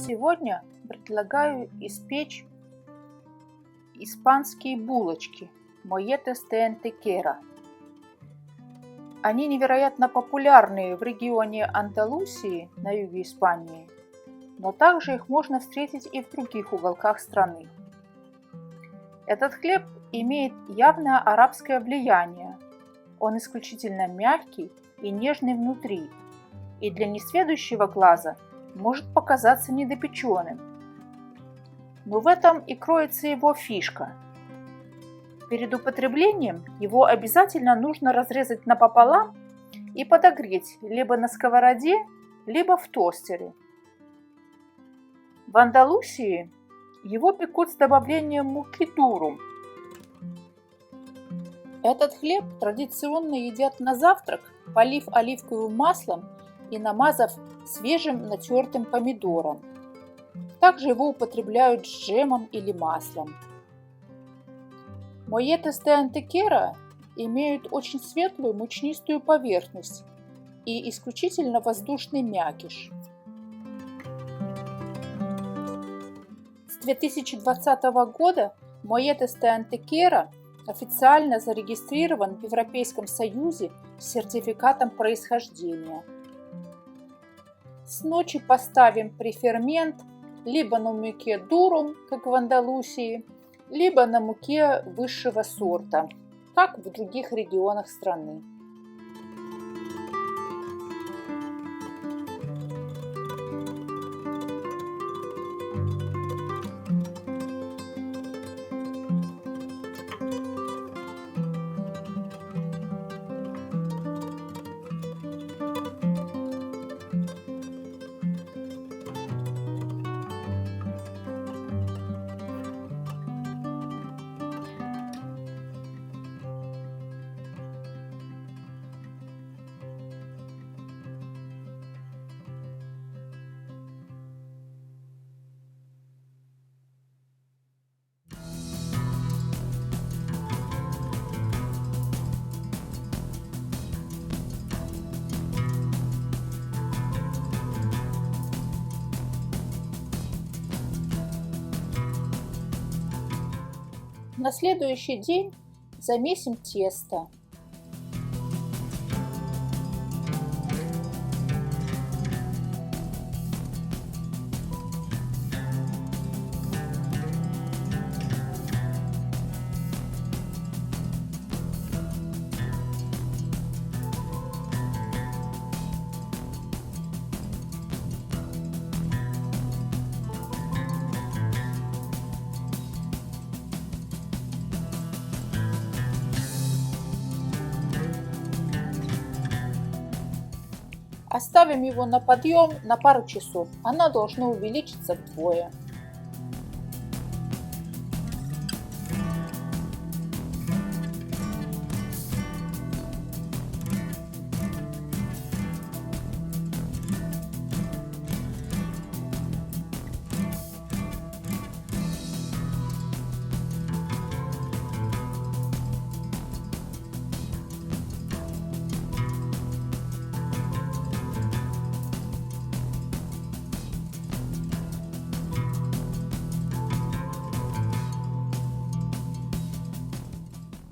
Сегодня предлагаю испечь испанские булочки molletes de Antequera. Они невероятно популярны в регионе Андалусии на юге Испании, но также их можно встретить и в других уголках страны. Этот хлеб имеет явное арабское влияние. Он исключительно мягкий и нежный внутри, и для несведущего глаза может показаться недопеченным. Но в этом и кроется его фишка. Перед употреблением его обязательно нужно разрезать напополам и подогреть либо на сковороде, либо в тостере. В Андалусии его пекут с добавлением муки дурум. Этот хлеб традиционно едят на завтрак, полив оливковым маслом и намазав свежим натертым помидором. Также его употребляют с джемом или маслом. Molletes de Antequera имеют очень светлую мучнистую поверхность и исключительно воздушный мякиш. С 2020 года Molletes de Antequera официально зарегистрирован в Европейском Союзе с сертификатом происхождения. С ночи поставим префермент либо на муке дурум, как в Андалусии, либо на муке высшего сорта, как в других регионах страны. На следующий день замесим тесто. Оставим его на подъем на пару часов. Оно должно увеличиться вдвое.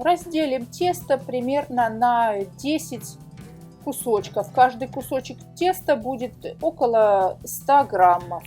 Разделим тесто примерно на 10 кусочков. Каждый кусочек теста будет около 100 граммов.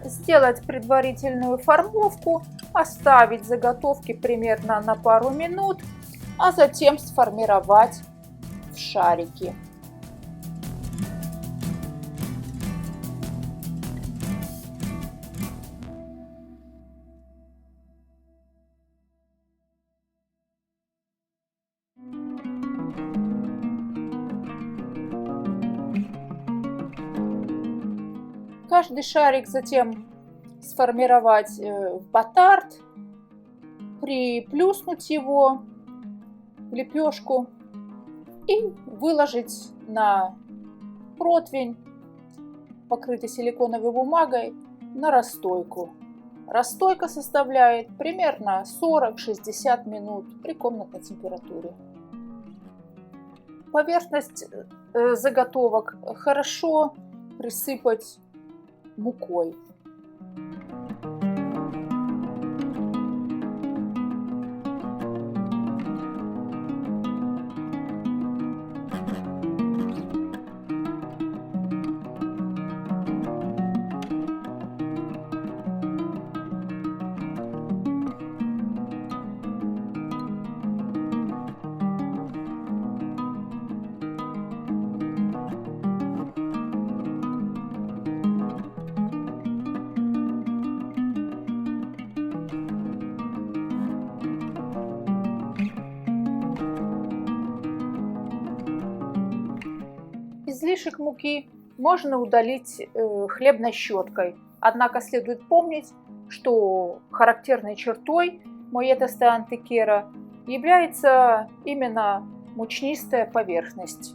Сделать предварительную формовку, оставить заготовки примерно на пару минут, а затем сформировать в шарики. Каждый шарик затем сформировать батард, приплюснуть его в лепешку и выложить на противень, покрытый силиконовой бумагой, на расстойку. Расстойка составляет примерно 40-60 минут при комнатной температуре. Поверхность заготовок хорошо присыпать мукой. Излишек муки можно удалить хлебной щеткой, однако следует помнить, что характерной чертой Molletes de Antequera является именно мучнистая поверхность.